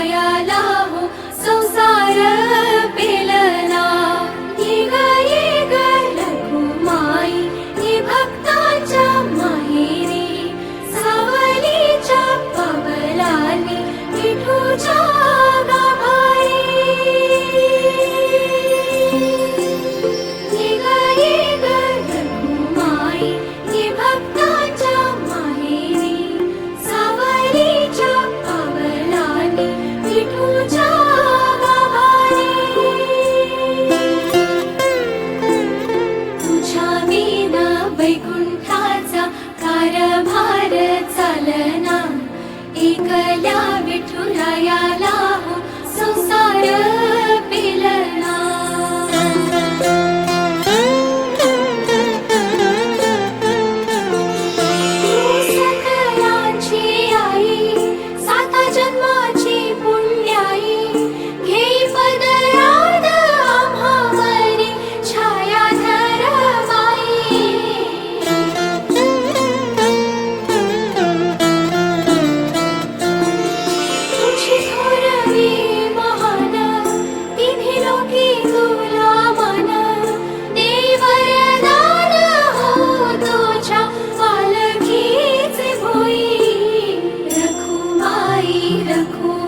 विठुरायाला हो संसार पेलना। ये ग रखुमाई हे भक्तांच्या माहेरी, सावलीच्या पावलांनी विठूच्या गाभारी। ये ग रखुमाई हे भक्तांच्या माहेरी, सावलीच्या पावलांनी विठूच्या गाभारी। तुझ्या विना वैकुंठाचा कारभार चालना, एकल्या विठुरायाला हो संसार पेलना। सकलांची आई, साता जन्माची पुण्याई, घेई पदरात आम्हावरी छायाधर माई। तुझी थोरवी महान, तिन्ही लोकी तुला मान, देई वरदान हो तुझ्या पालखीचे भोई। रखुमाई रखुमाई